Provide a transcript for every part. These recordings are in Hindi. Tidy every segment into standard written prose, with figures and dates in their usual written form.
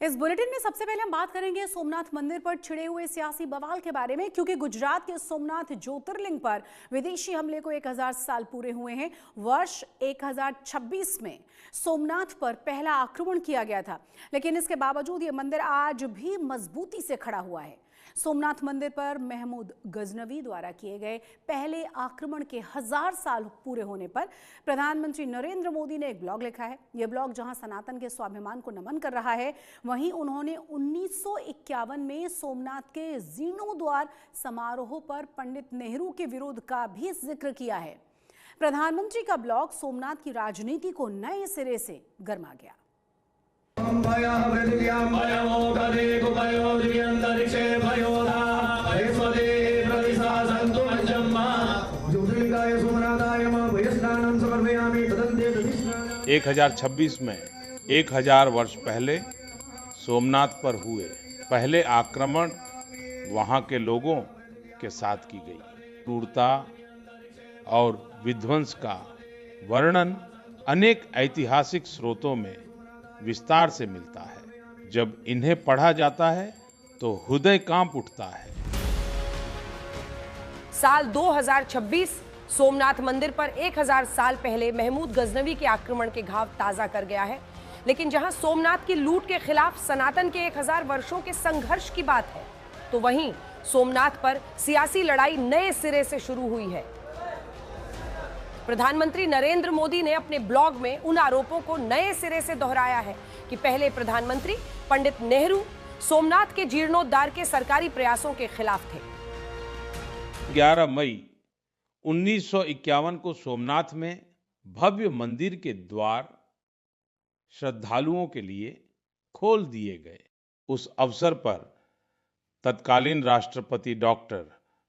इस बुलेटिन में सबसे पहले हम बात करेंगे सोमनाथ मंदिर पर छिड़े हुए सियासी बवाल के बारे में, क्योंकि गुजरात के सोमनाथ ज्योतिर्लिंग पर विदेशी हमले को 1000 साल पूरे हुए हैं। वर्ष 1026 में सोमनाथ पर पहला आक्रमण किया गया था, लेकिन इसके बावजूद ये मंदिर आज भी मजबूती से खड़ा हुआ है। सोमनाथ मंदिर पर महमूद गजनवी द्वारा किए गए पहले आक्रमण के 1000 साल पूरे होने पर प्रधानमंत्री नरेंद्र मोदी ने एक ब्लॉग लिखा है। यह ब्लॉग जहां सनातन के स्वाभिमान को नमन कर रहा है, वहीं उन्होंने 1951 में सोमनाथ के जीर्णोद्वार समारोह पर पंडित नेहरू के विरोध का भी जिक्र किया है। प्रधानमंत्री का ब्लॉग सोमनाथ की राजनीति को नए सिरे से गरमा गया। एक 1026 में 1000 वर्ष पहले सोमनाथ पर हुए पहले आक्रमण वहां के लोगों के साथ की गई क्रूरता और विध्वंस का वर्णन अनेक ऐतिहासिक स्रोतों में विस्तार से मिलता है। जब इन्हें पढ़ा जाता है तो हृदय कांप उठता है। साल 2026 सोमनाथ मंदिर पर 1000 साल पहले महमूद गजनवी के आक्रमण के घाव ताजा कर गया है। लेकिन जहां सोमनाथ की लूट के खिलाफ सनातन के 1000 वर्षों के संघर्ष की बात है, तो वहीं सोमनाथ पर सियासी लड़ाई नए सिरे से शुरू हुई है। प्रधानमंत्री नरेंद्र मोदी ने अपने ब्लॉग में उन आरोपों को नए सिरे से दोहराया है कि पहले प्रधानमंत्री पंडित नेहरू सोमनाथ के जीर्णोद्धार के सरकारी प्रयासों के खिलाफ थे। 11 मई 1951 को सोमनाथ में भव्य मंदिर के द्वार श्रद्धालुओं के लिए खोल दिए गए। उस अवसर पर तत्कालीन राष्ट्रपति डॉक्टर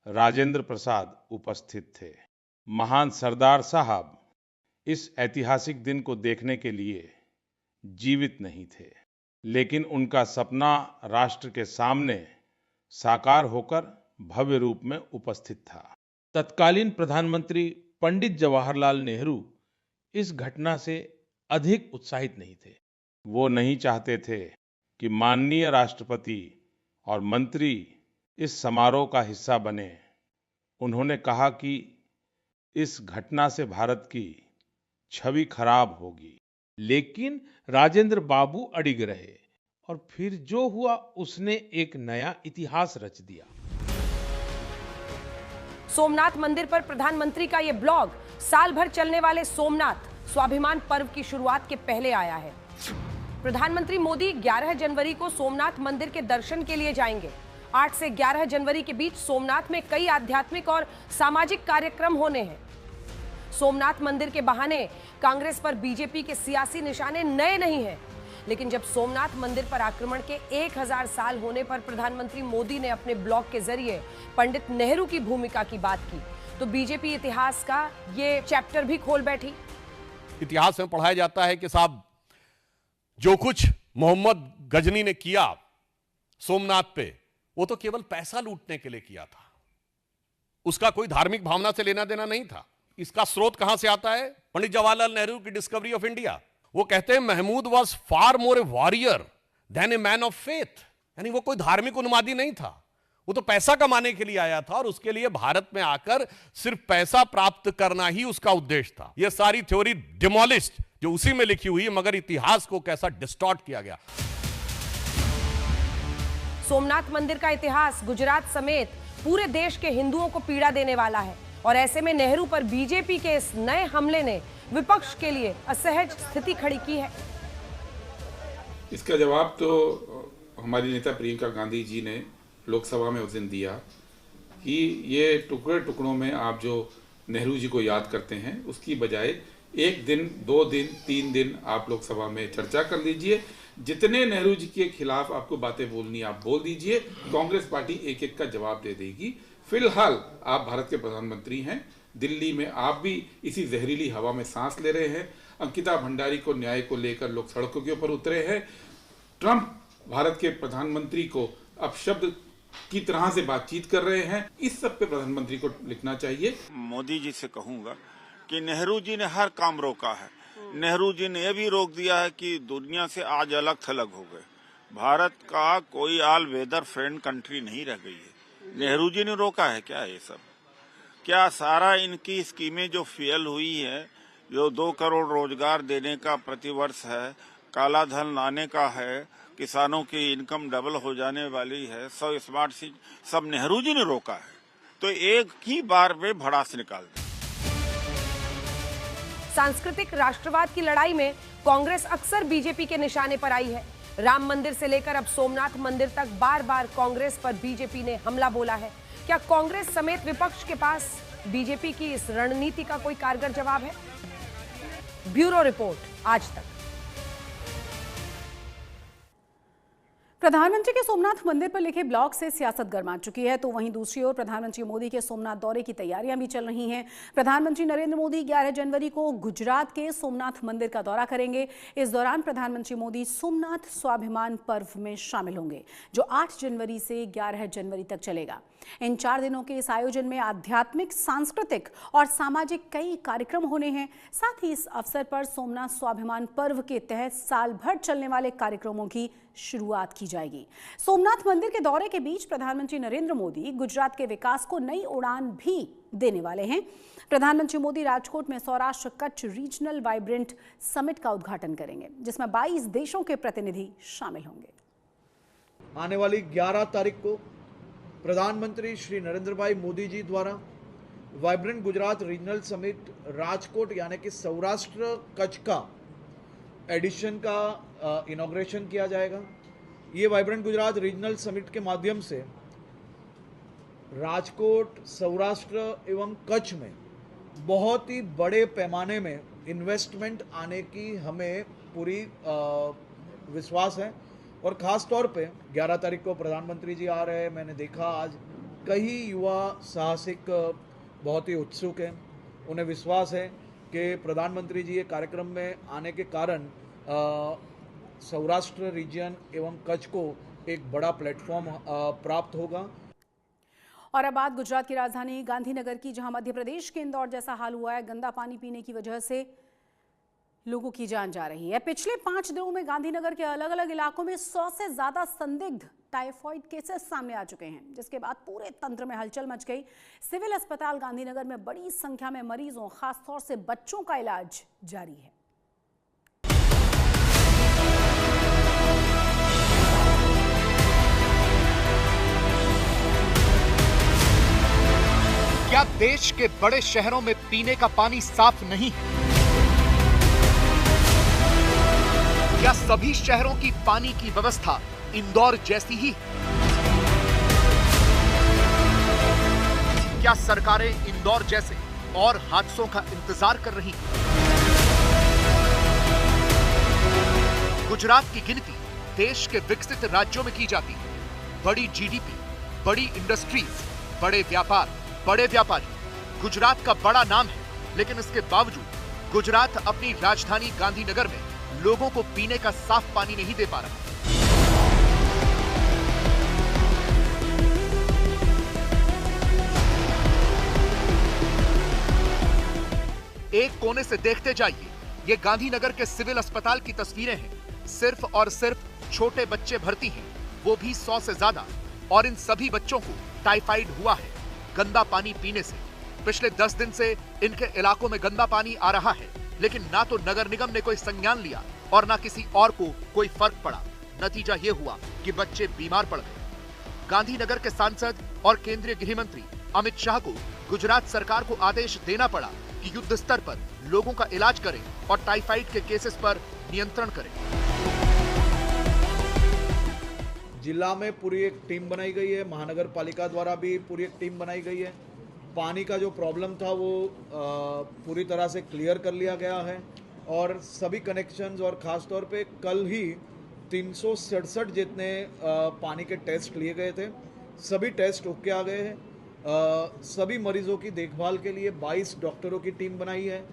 राजेंद्र प्रसाद उपस्थित थे। महान सरदार साहब इस ऐतिहासिक दिन को देखने के लिए जीवित नहीं थे, लेकिन उनका सपना राष्ट्र के सामने साकार होकर भव्य रूप में उपस्थित था। तत्कालीन प्रधानमंत्री पंडित जवाहरलाल नेहरू इस घटना से अधिक उत्साहित नहीं थे। वो नहीं चाहते थे कि माननीय राष्ट्रपति और मंत्री इस समारोह का हिस्सा बने। उन्होंने कहा कि इस घटना से भारत की छवि खराब होगी, लेकिन राजेंद्र बाबू अडिग रहे और फिर जो हुआ उसने एक नया इतिहास रच दिया। सोमनाथ मंदिर पर प्रधानमंत्री का यह ब्लॉग साल भर चलने वाले सोमनाथ स्वाभिमान पर्व की शुरुआत के पहले आया है। प्रधानमंत्री मोदी 11 जनवरी को सोमनाथ मंदिर के दर्शन के लिए जाएंगे। 8 से 11 जनवरी के बीच सोमनाथ में कई आध्यात्मिक और सामाजिक कार्यक्रम होने हैं। सोमनाथ मंदिर के बहाने कांग्रेस पर बीजेपी के सियासी निशाने नए नहीं हैं, लेकिन जब सोमनाथ मंदिर पर आक्रमण के 1000 साल होने पर प्रधानमंत्री मोदी ने अपने ब्लॉग के जरिए पंडित नेहरू की भूमिका की बात की, तो बीजेपी इतिहास का ये चैप्टर भी खोल बैठी। इतिहास में पढ़ाया जाता है कि साहब जो कुछ मोहम्मद गजनी ने किया सोमनाथ पे, वो तो केवल पैसा लूटने के लिए किया था। उसका कोई धार्मिक भावना से लेना देना नहीं था। इसका स्रोत कहां से आता है? पंडित जवाहरलाल नेहरू की डिस्कवरी ऑफ इंडिया। वो कहते हैं Mahmud was far more a warrior than a man of faith. यानी वो कोई धार्मिक उन्मादी नहीं था, वो तो पैसा कमाने के लिए आया था और उसके लिए भारत में आकर सिर्फ पैसा प्राप्त करना ही उसका उद्देश्य था। यह सारी थ्योरी डिमोलिश्ड जो उसी में लिखी हुई है, मगर इतिहास को कैसा डिस्टॉर्ट किया गया। सोमनाथ मंदिर का इतिहास गुजरात समेत पूरे देश के हिंदुओं को पीड़ा देने वाला है, और ऐसे में नेहरू पर बीजेपी के इस नए हमले ने विपक्ष के लिए असहज स्थिति खड़ी की है। इसका जवाब तो हमारी नेता प्रियंका गांधी जी ने लोकसभा में उस दिन दिया कि ये टुकड़े टुकड़ों में आप जो नेहरू जी को याद करते हैं, उसकी बजाय 1 दिन 2 दिन 3 दिन आप लोकसभा में चर्चा कर लीजिए। जितने नेहरू जी के खिलाफ आपको बातें बोलनी आप बोल दीजिए, कांग्रेस पार्टी एक एक का जवाब दे देगी। फिलहाल आप भारत के प्रधानमंत्री हैं, दिल्ली में आप भी इसी जहरीली हवा में सांस ले रहे हैं। अंकिता भंडारी को न्याय को लेकर लोग सड़कों के ऊपर उतरे हैं। ट्रंप भारत के प्रधानमंत्री को अपशब्द की तरह से बातचीत कर रहे हैं। इस सब पे प्रधानमंत्री को लिखना चाहिए। मोदी जी से कहूंगा कि नेहरू जी ने हर काम रोका है। नेहरू जी ने यह भी रोक दिया है कि दुनिया से आज अलग थलग हो गए। भारत का कोई ऑल वेदर फ्रेंड कंट्री नहीं रह गई है। नेहरू जी ने रोका है क्या ये सब? क्या सारा इनकी स्कीमें जो फेल हुई है, जो 2 करोड़ रोजगार देने का प्रतिवर्ष है, काला धन लाने का है, किसानों की इनकम डबल हो जाने वाली है, सब स्मार्ट सिटी, सब नेहरू जी ने रोका है। तो एक ही बार में भड़ास निकाल दें। सांस्कृतिक राष्ट्रवाद की लड़ाई में कांग्रेस अक्सर बीजेपी के निशाने पर आई है। राम मंदिर से लेकर अब सोमनाथ मंदिर तक बार बार कांग्रेस पर बीजेपी ने हमला बोला है। क्या कांग्रेस समेत विपक्ष के पास बीजेपी की इस रणनीति का कोई कारगर जवाब है? ब्यूरो रिपोर्ट आज तक। प्रधानमंत्री के सोमनाथ मंदिर पर लिखे ब्लॉग से सियासत गर्मा चुकी है, तो वहीं दूसरी ओर प्रधानमंत्री मोदी के सोमनाथ दौरे की तैयारियां भी चल रही हैं। प्रधानमंत्री नरेंद्र मोदी 11 जनवरी को गुजरात के सोमनाथ मंदिर का दौरा करेंगे। इस दौरान प्रधानमंत्री मोदी सोमनाथ स्वाभिमान पर्व में शामिल होंगे, जो 8 जनवरी से 11 जनवरी तक चलेगा। इन 4 दिनों के इस आयोजन में आध्यात्मिक, सांस्कृतिक और सामाजिक कई कार्यक्रम होने हैं। साथ ही इस अवसर पर सोमनाथ स्वाभिमान पर्व के तहत साल भर चलने वाले कार्यक्रमों की शुरुआत की जाएगी। सोमनाथ मंदिर के दौरे के बीच प्रधानमंत्री नरेंद्र मोदी गुजरात के विकास को नई उड़ान भी देने वाले हैं। प्रधानमंत्री मोदी राजकोट में Saurashtra Kutch regional vibrant summit का उद्घाटन करेंगे, जिसमें 22 देशों के प्रतिनिधि शामिल होंगे। आने वाली 11 तारीख को प्रधानमंत्री श्री नरेंद्र भाई मोदी जी द्वारा vibrant Gujarat regional summit Rajkot यानी कि सौराष्ट्र कच्छ का एडिशन का इनॉग्रेशन किया जाएगा। ये वाइब्रेंट गुजरात रीजनल समिट के माध्यम से राजकोट, सौराष्ट्र एवं कच्छ में बहुत ही बड़े पैमाने में इन्वेस्टमेंट आने की हमें पूरी विश्वास है। और ख़ास तौर पे 11 तारीख को प्रधानमंत्री जी आ रहे हैं। मैंने देखा आज कई युवा साहसिक बहुत ही उत्सुक हैं। उन्हें विश्वास है कि प्रधानमंत्री जी ये कार्यक्रम में आने के कारण सौराष्ट्र रीजन एवं कच्छ को एक बड़ा प्लेटफॉर्म प्राप्त होगा। और अब बात गुजरात की राजधानी गांधीनगर की, जहां मध्य प्रदेश के इंदौर जैसा हाल हुआ है। गंदा पानी पीने की वजह से लोगों की जान जा रही है। पिछले 5 दिनों में गांधीनगर के अलग अलग इलाकों में 100 से ज्यादा संदिग्ध टाइफॉइड केसेस सामने आ चुके हैं, जिसके बाद पूरे तंत्र में हलचल मच गई। सिविल अस्पताल गांधीनगर में बड़ी संख्या में मरीजों, खासतौर से बच्चों का इलाज जारी है। क्या देश के बड़े शहरों में पीने का पानी साफ नहीं है? क्या सभी शहरों की पानी की व्यवस्था इंदौर जैसी ही है? क्या सरकारें इंदौर जैसे और हादसों का इंतजार कर रही हैं? गुजरात की गिनती देश के विकसित राज्यों में की जाती है। बड़ी जीडीपी, बड़ी इंडस्ट्रीज, बड़े व्यापार, बड़े व्यापारी। गुजरात का बड़ा नाम है, लेकिन इसके बावजूद गुजरात अपनी राजधानी गांधीनगर में लोगों को पीने का साफ पानी नहीं दे पा रहा। एक कोने से देखते जाइए, ये गांधीनगर के सिविल अस्पताल की तस्वीरें हैं। सिर्फ और सिर्फ छोटे बच्चे भर्ती हैं, वो भी 100 से ज्यादा, और इन सभी बच्चों को टाइफाइड हुआ है गंदा पानी पीने से। पिछले 10 दिन से इनके इलाकों में गंदा पानी आ रहा है, लेकिन ना तो नगर निगम ने कोई संज्ञान लिया और ना किसी और को कोई फर्क पड़ा। नतीजा ये हुआ कि बच्चे बीमार पड़ गए। गांधीनगर के सांसद और केंद्रीय गृह मंत्री अमित शाह को गुजरात सरकार को आदेश देना पड़ा कि युद्ध स्तर पर लोगों का इलाज करें और टाइफाइड के केसेस पर नियंत्रण करें। जिला में पूरी एक टीम बनाई गई है, महानगर पालिका द्वारा भी पूरी एक टीम बनाई गई है। पानी का जो प्रॉब्लम था वो पूरी तरह से क्लियर कर लिया गया है और सभी कनेक्शंस, और ख़ास तौर पे कल ही 367 जितने पानी के टेस्ट लिए गए थे, सभी टेस्ट ओके आ गए हैं। सभी मरीजों की देखभाल के लिए 22 डॉक्टरों की टीम बनाई है।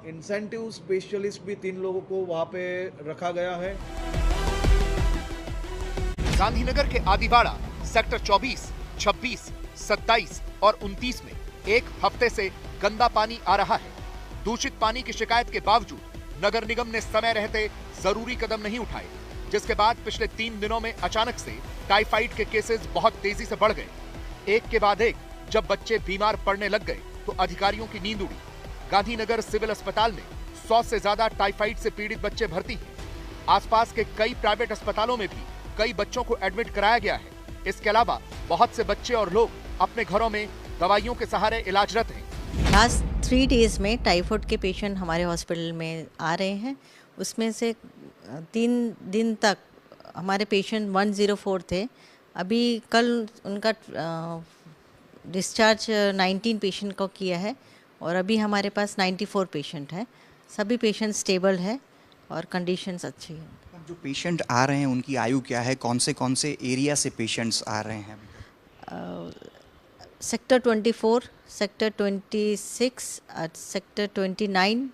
इंसेंटिव स्पेशलिस्ट भी 3 लोगों को वहाँ पे रखा गया है। गांधीनगर के आदिवाड़ा, सेक्टर 24, 26, 27 और 29 में एक हफ्ते से गंदा पानी आ रहा है। दूषित पानी की शिकायत के बावजूद नगर निगम ने समय रहते जरूरी कदम नहीं उठाए। जिसके बाद पिछले 3 दिनों में अचानक से टाइफाइड के केसेस बहुत तेजी से बढ़ गए। एक के बाद एक जब बच्चे बीमार पड़ने लग गए तो अधिकारियों की नींद उड़ी। गांधीनगर सिविल अस्पताल में 100 से ज्यादा टाइफाइड से पीड़ित बच्चे भर्ती हैं। आसपास के कई प्राइवेट अस्पतालों में भी कई बच्चों को एडमिट कराया गया है। इसके अलावा बहुत से बच्चे और लोग अपने घरों में दवाइयों के सहारे इलाजरत हैं। लास्ट 3 डेज में टाइफाइड के पेशेंट हमारे हॉस्पिटल में आ रहे हैं। उसमें से 3 दिन तक हमारे पेशेंट 104 थे। अभी कल उनका डिस्चार्ज 19 पेशेंट को किया है और अभी हमारे पास 94 पेशेंट है। सभी पेशेंट स्टेबल है और कंडीशंस अच्छी हैं। जो पेशेंट आ रहे हैं उनकी आयु क्या है? कौन से एरिया से पेशेंट्स आ रहे हैं? सेक्टर 24, सेक्टर 26, सेक्टर 29,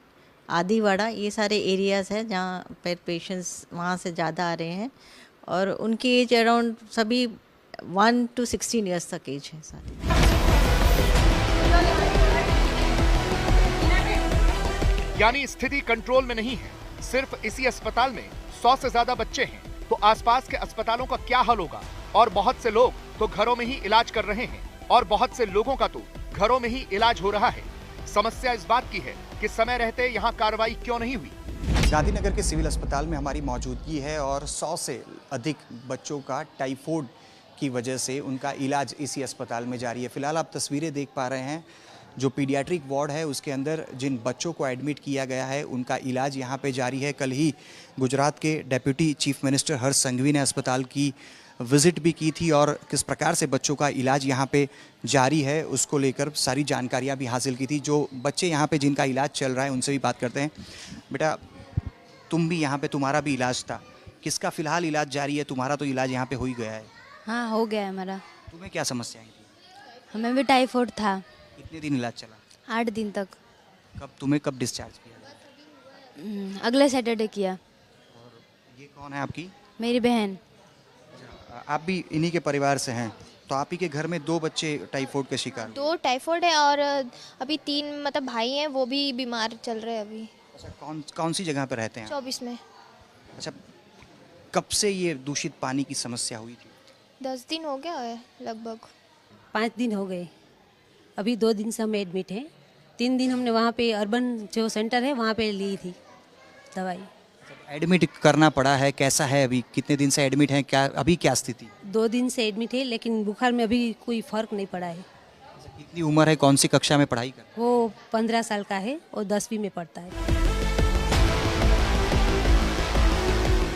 आदिवाड़ा, ये सारे एरियाज़ हैं जहाँ पर पेशेंट्स वहाँ से ज़्यादा आ रहे हैं और उनकी एज अराउंड सभी 1 to 16 ईयर्स तक एज है सारी। यानी स्थिति कंट्रोल में नहीं है। सिर्फ इसी अस्पताल में 100 से ज्यादा बच्चे हैं तो आसपास के अस्पतालों का क्या हाल होगा? और बहुत से लोग तो घरों में ही इलाज कर रहे हैं और बहुत से लोगों का तो घरों में ही इलाज हो रहा है। समस्या इस बात की है कि समय रहते यहाँ कार्रवाई क्यों नहीं हुई। गांधीनगर के सिविल अस्पताल में हमारी मौजूदगी है और 100 से अधिक बच्चों का टाइफाइड की वजह से उनका इलाज इसी अस्पताल में जारी है। फिलहाल आप तस्वीरें देख पा रहे हैं, जो पीडियाट्रिक वार्ड है उसके अंदर जिन बच्चों को एडमिट किया गया है उनका इलाज यहाँ पे जारी है। कल ही गुजरात के डेप्यूटी चीफ मिनिस्टर हर्ष संघवी ने अस्पताल की विजिट भी की थी और किस प्रकार से बच्चों का इलाज यहाँ पे जारी है उसको लेकर सारी जानकारियाँ भी हासिल की थी। जो बच्चे यहाँ पे जिनका इलाज चल रहा है उनसे भी बात करते हैं। बेटा, तुम भी यहाँ पे, तुम्हारा भी इलाज था, किसका फिलहाल इलाज जारी है? तुम्हारा तो इलाज यहाँ पे हो ही गया है। हाँ, हो गया है हमारा। तुम्हें क्या समस्याएं थी? हमें भी टाइफाइड था। कितने दिन इलाज चला? 8 दिन तक। तुम्हें कब डिस्चार्ज किया? अगले सैटरडे किया। और ये कौन है आपकी? मेरी बहन। आप भी इन्हीं के परिवार से हैं, तो आप ही के घर में 2 बच्चे टाइफाइड के शिकार? 2 टाइफाइड है और अभी 3 मतलब भाई हैं, वो भी बीमार चल रहे हैं अभी। अच्छा, कौन सी जगह पर रहते हैं? 24 में। अच्छा, कब से ये दूषित पानी की समस्या हुई थी? 10 दिन हो गया है लगभग। 5 दिन हो गए। अभी 2 दिन से हम एडमिट हैं। 3 दिन हमने वहाँ पे अर्बन जो सेंटर है वहाँ पे ली थी दवाई। एडमिट करना पड़ा है, कैसा है अभी? कितने दिन से एडमिट हैं? क्या अभी क्या स्थिति? 2 दिन से एडमिट है लेकिन बुखार में अभी कोई फर्क नहीं पड़ा है। कितनी उम्र है? कौन सी कक्षा में पढ़ाई कर? वो 15 साल का है और 10वीं में पढ़ता है।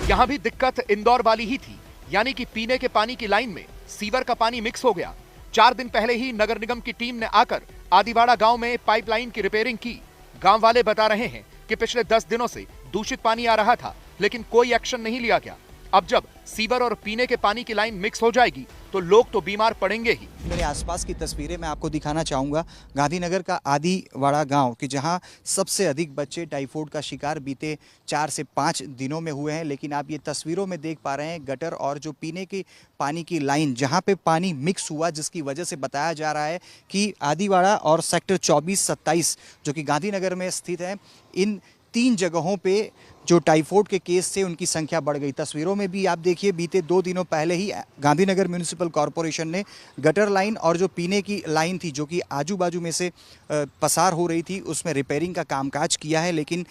यहाँ भी दिक्कत इंदौर वाली ही थी, यानी कि पीने के पानी की लाइन में सीवर का पानी मिक्स हो गया। 4 दिन पहले ही नगर निगम की टीम ने आकर आदिवाड़ा गांव में पाइपलाइन की रिपेयरिंग की। गांव वाले बता रहे हैं कि पिछले 10 दिनों से दूषित पानी आ रहा था लेकिन कोई एक्शन नहीं लिया गया। अब जब सीवर और पीने के पानी की लाइन मिक्स हो जाएगी तो लोग तो बीमार पड़ेंगे ही। मेरे आसपास की तस्वीरें मैं आपको दिखाना चाहूँगा गांधीनगर का आदिवाड़ा गांव कि जहां सबसे अधिक बच्चे टाइफाइड का शिकार बीते 4 से 5 दिनों में हुए हैं। लेकिन आप ये तस्वीरों में देख पा रहे हैं गटर और जो पीने की पानी की लाइन जहां पे पानी मिक्स हुआ, जिसकी वजह से बताया जा रहा है कि आदिवाड़ा और सेक्टर 24-27 जो कि गांधीनगर में स्थित है, इन 3 जगहों पे जो टाइफाइड के केस से उनकी संख्या बढ़ गई। तस्वीरों में भी आप देखिए, बीते 2 दिनों पहले ही गांधीनगर म्यूनिसिपल कॉरपोरेशन ने गटर लाइन और जो पीने की लाइन थी जो कि आजू बाजू में से पसार हो रही थी उसमें रिपेयरिंग का कामकाज किया है। लेकिन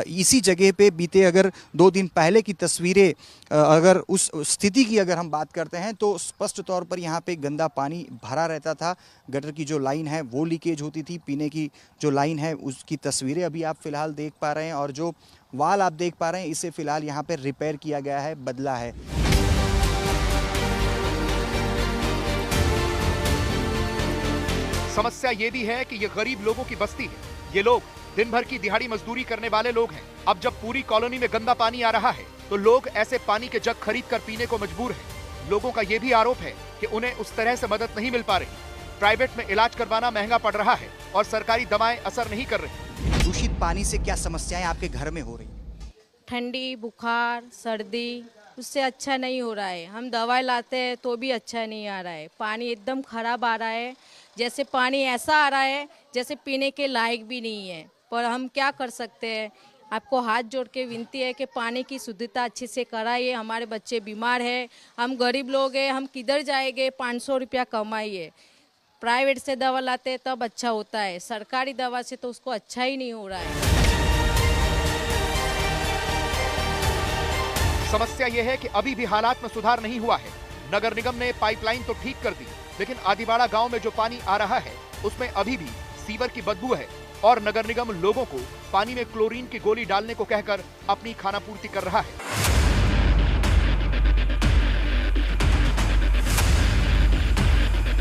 इसी जगह पे बीते अगर 2 दिन पहले की तस्वीरें, अगर उस स्थिति की अगर हम बात करते हैं तो स्पष्ट तौर पर यहाँ पे गंदा पानी भरा रहता था। गटर की जो लाइन है वो लीकेज होती थी। पीने की जो लाइन है उसकी तस्वीरें अभी आप फिलहाल देख पा रहे हैं और जो वाल आप देख पा रहे हैं इसे फिलहाल यहाँ पे रिपेयर किया गया है, बदला है। समस्या ये भी है कि ये गरीब लोगों की बस्ती है। ये लोग दिन भर की दिहाड़ी मजदूरी करने वाले लोग हैं। अब जब पूरी कॉलोनी में गंदा पानी आ रहा है तो लोग ऐसे पानी के जग खरीद कर पीने को मजबूर हैं। लोगों का ये भी आरोप है कि उन्हें उस तरह से मदद नहीं मिल पा रही। प्राइवेट में इलाज करवाना महंगा पड़ रहा है और सरकारी दवाएं असर नहीं कर रही। दूषित पानी से क्या समस्याएं आपके घर में हो रही? ठंडी, बुखार, सर्दी, उससे अच्छा नहीं हो रहा है। हम दवाई लाते हैं तो भी अच्छा नहीं आ रहा है। पानी एकदम खराब आ रहा है, जैसे पानी ऐसा आ रहा है जैसे पीने के लायक भी नहीं है। पर हम क्या कर सकते हैं, आपको हाथ जोड़ के विनती है कि पानी की शुद्धता अच्छे से कराइए। हमारे बच्चे बीमार हैं, हम गरीब लोग हैं, हम किधर जाएंगे? 500 रुपया कमाइए। प्राइवेट से दवा लाते हैं तब अच्छा होता है, सरकारी दवा से तो उसको अच्छा ही नहीं हो रहा है। समस्या यह है कि अभी भी हालात में सुधार नहीं हुआ है। नगर निगम ने पाइपलाइन तो ठीक कर दी, लेकिन आदिवाड़ा गांव में जो पानी आ रहा है उसमें अभी भी सीवर की बदबू है और नगर निगम लोगों को पानी में क्लोरीन की गोली डालने को कहकर अपनी खानापूर्ति कर रहा है।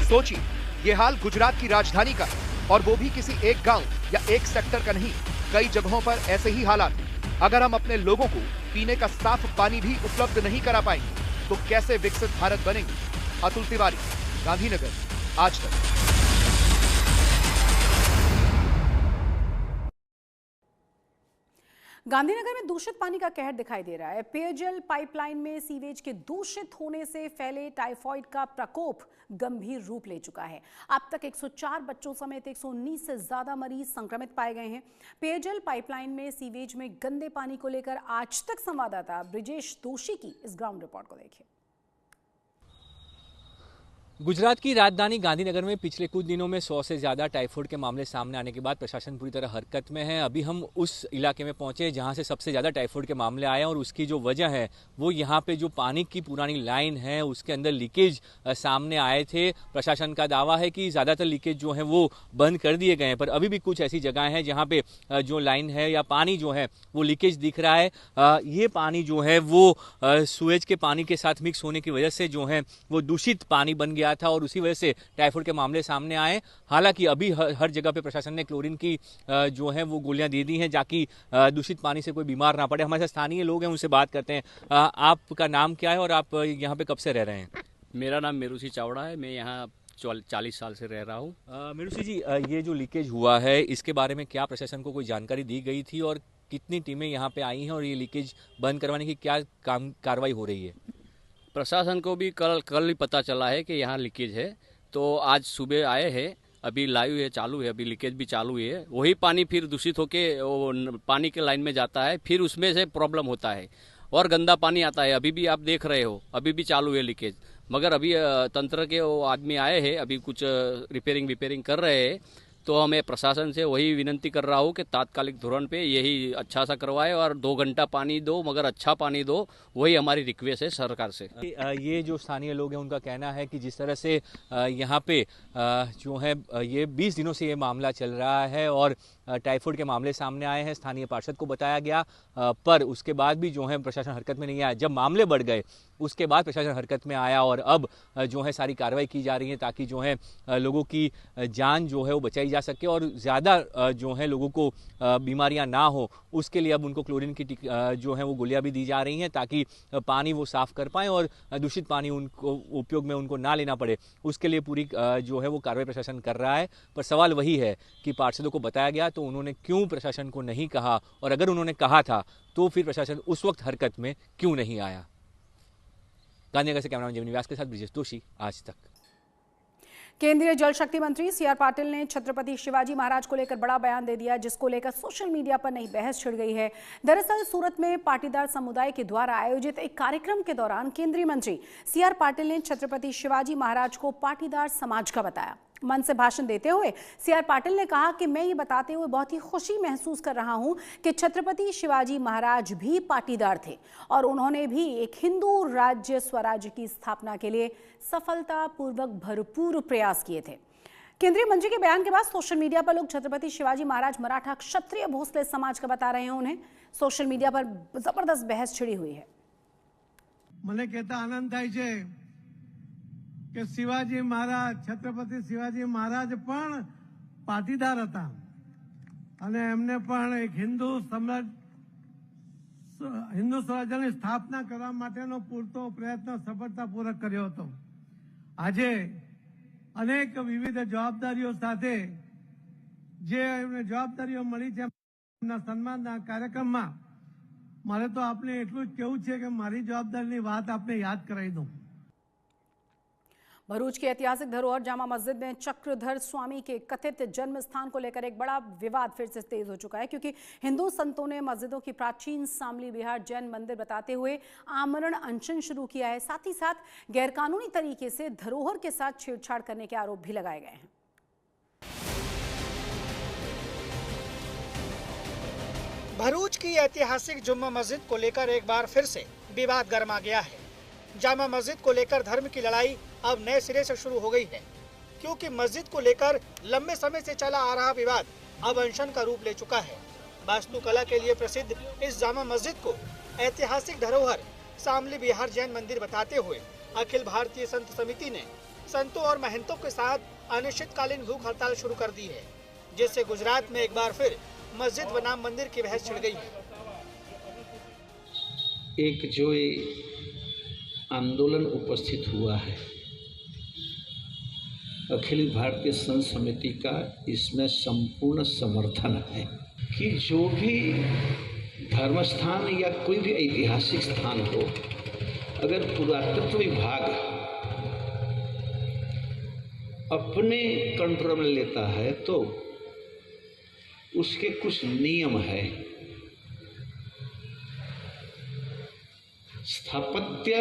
सोचिए, ये हाल गुजरात की राजधानी का है और वो भी किसी एक गांव या एक सेक्टर का नहीं, कई जगहों पर ऐसे ही हालात हैं। अगर हम अपने लोगों को पीने का साफ पानी भी उपलब्ध नहीं करा पाएंगे तो कैसे विकसित भारत बनेंगे? अतुल तिवारी, गांधीनगर, आज तक। गांधीनगर में दूषित पानी का कहर दिखाई दे रहा है। पेयजल पाइपलाइन में सीवेज के दूषित होने से फैले टाइफाइड का प्रकोप गंभीर रूप ले चुका है। अब तक 104 बच्चों समेत 119 से ज्यादा मरीज संक्रमित पाए गए हैं। पेयजल पाइपलाइन में सीवेज में गंदे पानी को लेकर आज तक संवाददाता ब्रिजेश दोशी की इस ग्राउंड रिपोर्ट को देखिए। गुजरात की राजधानी गांधीनगर में पिछले कुछ दिनों में 100 से ज़्यादा टाइफाइड के मामले सामने आने के बाद प्रशासन पूरी तरह हरकत में है। अभी हम उस इलाके में पहुंचे जहां से सबसे ज़्यादा टाइफाइड के मामले आए और उसकी जो वजह है वो यहां पे जो पानी की पुरानी लाइन है उसके अंदर लीकेज सामने आए थे। प्रशासन का दावा है कि ज़्यादातर लीकेज जो है वो बंद कर दिए गए हैं, पर अभी भी कुछ ऐसी जगह हैं जहाँ पे जो लाइन है या पानी जो है वो लीकेज दिख रहा है। ये पानी जो है वो सुएज के पानी के साथ मिक्स होने की वजह से जो है वो दूषित पानी बन गया था और उसी वजह से टाइफाइड के मामले सामने आए। हालांकि अभी हर जगह पे प्रशासन ने क्लोरीन की जो है वो गोलियां दे दी हैं ताकि दूषित पानी से कोई बीमार ना पड़े। हमारे साथ स्थानीय लोग हैं, उनसे बात करते हैं। आपका नाम क्या है और आप यहाँ पे कब से रह रहे हैं? मेरा नाम मेरुसी चावड़ा है, मैं यहाँ 40 साल से रह रहा हूँ। मेरुसी जी, ये जो लीकेज हुआ है इसके बारे में क्या प्रशासन को कोई जानकारी दी गई थी और कितनी टीमें यहाँ पे आई हैं और ये लीकेज बंद करवाने की क्या कार्रवाई हो रही है? प्रशासन को भी कल ही पता चला है कि यहाँ लीकेज है, तो आज सुबह आए हैं। अभी लाइव है, चालू है, अभी लीकेज भी चालू है। वही पानी फिर दूषित होके वो पानी के लाइन में जाता है, फिर उसमें से प्रॉब्लम होता है और गंदा पानी आता है। अभी भी आप देख रहे हो, अभी भी चालू है लीकेज। मगर अभी तंत्र के वो आदमी आए हैं, अभी कुछ रिपेयरिंग कर रहे हैं। तो मैं प्रशासन से वही विनती कर रहा हूँ कि तात्कालिक धोरण पे यही अच्छा सा करवाए और 2 घंटा पानी दो, मगर अच्छा पानी दो। वही हमारी रिक्वेस्ट है सरकार से। ये जो स्थानीय लोग हैं उनका कहना है कि जिस तरह से यहाँ पे जो है ये 20 दिनों से ये मामला चल रहा है और टाइफाइड के मामले सामने आए हैं, स्थानीय पार्षद को बताया गया, पर उसके बाद भी जो है प्रशासन हरकत में नहीं आया। जब मामले बढ़ गए उसके बाद प्रशासन हरकत में आया और अब जो है सारी कार्रवाई की जा रही है ताकि जो है लोगों की जान जो है वो बचाई जा सके और ज़्यादा जो है लोगों को बीमारियां ना हो। उसके लिए अब उनको क्लोरीन की जो है वो गोलियां भी दी जा रही हैं ताकि पानी वो साफ कर पाएँ और दूषित पानी उनको उपयोग में उनको ना लेना पड़े। उसके लिए पूरी जो है वो कार्रवाई प्रशासन कर रहा है। पर सवाल वही है कि पार्षदों को बताया गया तो उन्होंने क्यों प्रशासन को नहीं कहा, और अगर उन्होंने कहा था तो फिर प्रशासन उस वक्त हरकत में क्यों नहीं आया। गांधीनगर से कैमरामैन जीवन व्यास के साथ ब्रिजेश दोशी, आज तक। केंद्रीय जल शक्ति मंत्री सीआर पाटिल ने छत्रपति शिवाजी महाराज को लेकर बड़ा बयान दे दिया, जिसको लेकर सोशल मीडिया पर नई बहस छिड़ गई है। दरअसल सूरत में पाटीदार समुदाय के द्वारा आयोजित एक कार्यक्रम के दौरान केंद्रीय मंत्री सीआर पाटिल ने छत्रपति शिवाजी महाराज को पाटीदार समाज का बताया। मंच से भाषण देते हुए सीआर पाटिल ने कहा कि मैं ये बताते हुए बहुत ही खुशी महसूस कर रहा हूं कि छत्रपति शिवाजी महाराज भी पाटीदार थे और उन्होंने भी एक हिंदू राज्य स्वराज्य की स्थापना के लिए सफलतापूर्वक भरपूर प्रयास किए थे। केंद्रीय मंत्री के बयान के बाद सोशल मीडिया पर लोग छत्रपति शिवाजी महाराज मराठा क्षत्रिय भोसले समाज का बता रहे हैं। उन्हें सोशल मीडिया पर जबरदस्त बहस छिड़ी हुई है। મને કહેતા આનંદ થાય છે કે શિવાજી મહારાજ, છત્રપતિ શિવાજી મહારાજ પણ પાટીદાર હતા અને એમને પણ એક હિન્દુ સ્વરાજ્યની સ્થાપના કરવા માટેનો પૂરતો પ્રયત્ન સફળતાપૂર્વક કર્યો હતો। આજે અનેક વિવિધ જવાબદારીઓ સાથે જે એમને જવાબદારીઓ મળી છે એમના સન્માનના કાર્યક્રમમાં મારે તો આપને એટલું જ કહેવું છે કે મારી જવાબદારીની વાત આપને યાદ કરાવી દઉં। भरूच की ऐतिहासिक धरोहर जामा मस्जिद में चक्रधर स्वामी के कथित जन्म स्थान को लेकर एक बड़ा विवाद फिर से तेज हो चुका है, क्योंकि हिंदू संतों ने मस्जिदों की प्राचीन शामली विहार जैन मंदिर बताते हुए आमरण अनशन शुरू किया है। साथ ही साथ गैरकानूनी तरीके से धरोहर के साथ छेड़छाड़ करने के आरोप भी लगाए गए हैं। भरूच की ऐतिहासिक जुम्मा मस्जिद को लेकर एक बार फिर से विवाद गर्मा गया है। जामा मस्जिद को लेकर धर्म की लड़ाई अब नए सिरे से शुरू हो गई है, क्योंकि मस्जिद को लेकर लंबे समय से चला आ रहा विवाद अब अनशन का रूप ले चुका है। वास्तुकला के लिए प्रसिद्ध इस जामा मस्जिद को ऐतिहासिक धरोहर शामली विहार जैन मंदिर बताते हुए अखिल भारतीय संत समिति ने संतों और महंतों के साथ अनिश्चितकालीन भूख हड़ताल शुरू कर दी है, जिससे गुजरात में एक बार फिर मस्जिद बनाम मंदिर की बहस छिड़ गई है। एक जो आंदोलन उपस्थित हुआ है, अखिल भारतीय संत समिति का इसमें संपूर्ण समर्थन है कि जो भी धर्म स्थान या कोई भी ऐतिहासिक स्थान हो, अगर पुरातत्व विभाग अपने कंट्रोल में लेता है तो उसके कुछ नियम है। स्थापत्य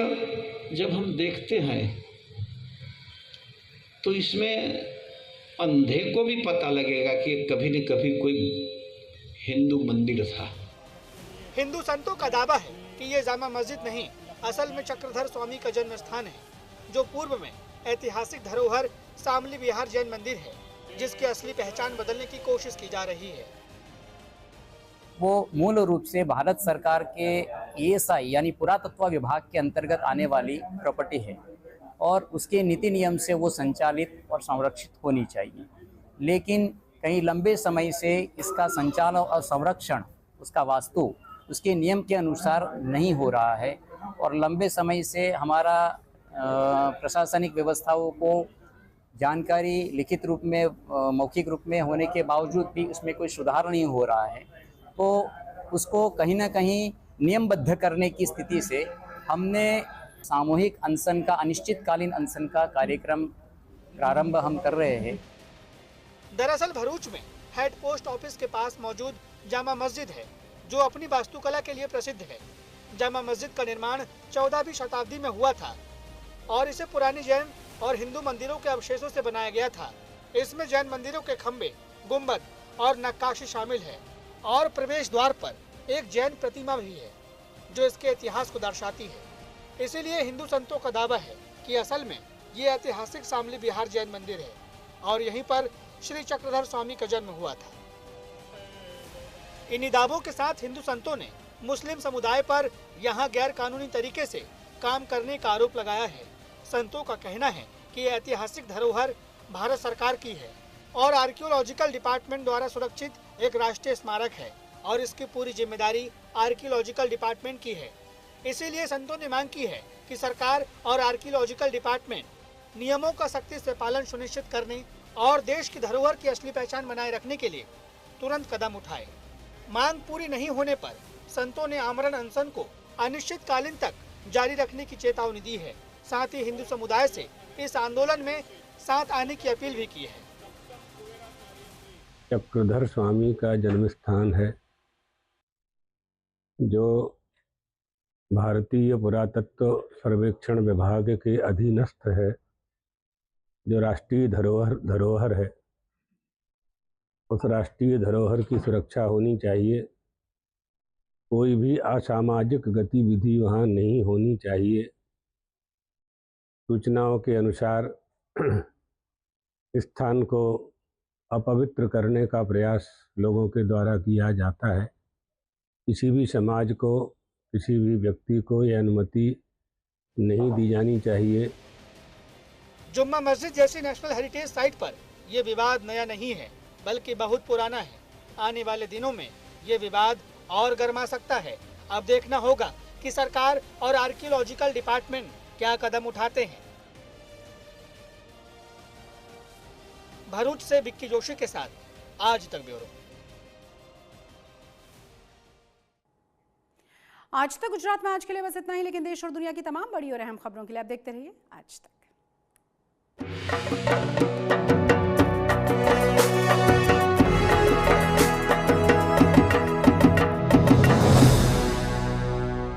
जब हम देखते हैं तो इसमें अंधे को भी पता लगेगा कि कभी न कभी कोई हिंदू मंदिर था। हिंदू संतों का दावा है कि ये जामा मस्जिद नहीं, असल में चक्रधर स्वामी का जन्म स्थान है, जो पूर्व में ऐतिहासिक धरोहर शामली विहार जैन मंदिर है, जिसकी असली पहचान बदलने की कोशिश की जा रही है। वो मूल रूप से भारत सरकार के ESI यानी पुरातत्व विभाग के अंतर्गत आने वाली प्रॉपर्टी है और उसके नीति नियम से वो संचालित और संरक्षित होनी चाहिए। लेकिन कहीं लंबे समय से इसका संचालन और संरक्षण, उसका वास्तु उसके नियम के अनुसार नहीं हो रहा है और लंबे समय से हमारा प्रशासनिक व्यवस्थाओं को जानकारी लिखित रूप में, मौखिक रूप में होने के बावजूद भी उसमें कोई सुधार नहीं हो रहा है, तो उसको कहीं ना कहीं नियमबद्ध करने की स्थिति से हमने सामूहिक अनशन का, अनिश्चितकालीन अनशन का कार्यक्रम प्रारंभ हम कर रहे हैं। दरअसल भरूच में हेड पोस्ट ऑफिस के पास मौजूद जामा मस्जिद है, जो अपनी वास्तुकला के लिए प्रसिद्ध है। जामा मस्जिद का निर्माण 14वीं शताब्दी में हुआ था और इसे पुरानी जैन और हिंदू मंदिरों के अवशेषों से बनाया गया था। इसमें जैन मंदिरों के खंबे, गुंबद और नक्काशी शामिल है और प्रवेश द्वार पर एक जैन प्रतिमा भी है, जो इसके इतिहास को दर्शाती है। इसीलिए हिंदू संतों का दावा है कि असल में ये ऐतिहासिक शामली विहार जैन मंदिर है और यहीं पर श्री चक्रधर स्वामी का जन्म हुआ था। इन्हीं दावों के साथ हिंदू संतों ने मुस्लिम समुदाय पर यहाँ गैर कानूनी तरीके से काम करने का आरोप लगाया है। संतों का कहना है कि ये ऐतिहासिक धरोहर भारत सरकार की है और आर्कियोलॉजिकल डिपार्टमेंट द्वारा सुरक्षित एक राष्ट्रीय स्मारक है और इसकी पूरी जिम्मेदारी आर्कियोलॉजिकल डिपार्टमेंट की है। इसीलिए संतों ने मांग की है कि सरकार और आर्कियोलॉजिकल डिपार्टमेंट नियमों का सख्ती से पालन सुनिश्चित करने और देश की धरोहर की असली पहचान बनाए रखने के लिए तुरंत कदम उठाए। मांग पूरी नहीं होने पर संतों ने आमरण अनशन को अनिश्चितकालीन तक जारी रखने की चेतावनी दी है। साथ ही हिंदू समुदाय से इस आंदोलन में साथ आने की अपील भी की है। चक्रधर स्वामी का जन्म स्थान है, जो भारतीय पुरातत्व सर्वेक्षण विभाग के अधीनस्थ है, जो राष्ट्रीय धरोहर है। उस राष्ट्रीय धरोहर की सुरक्षा होनी चाहिए। कोई भी असामाजिक गतिविधि वहाँ नहीं होनी चाहिए। सूचनाओं के अनुसार स्थान को अपवित्र करने का प्रयास लोगों के द्वारा किया जाता है। किसी भी समाज को, किसी भी व्यक्ति को यह अनुमति नहीं दी जानी चाहिए। जुम्मा मस्जिद जैसी नेशनल हेरिटेज साइट पर यह विवाद नया नहीं है, बल्कि बहुत पुराना है। आने वाले दिनों में ये विवाद और गर्मा सकता है। अब देखना होगा कि सरकार और आर्कियोलॉजिकल डिपार्टमेंट क्या कदम उठाते हैं। भरूच से विक्की जोशी के साथ आज तक ब्यूरो। आज तक गुजरात में आज के लिए बस इतना ही, लेकिन देश और दुनिया की तमाम बड़ी और अहम खबरों के लिए आप देखते रहिए आज तक। है।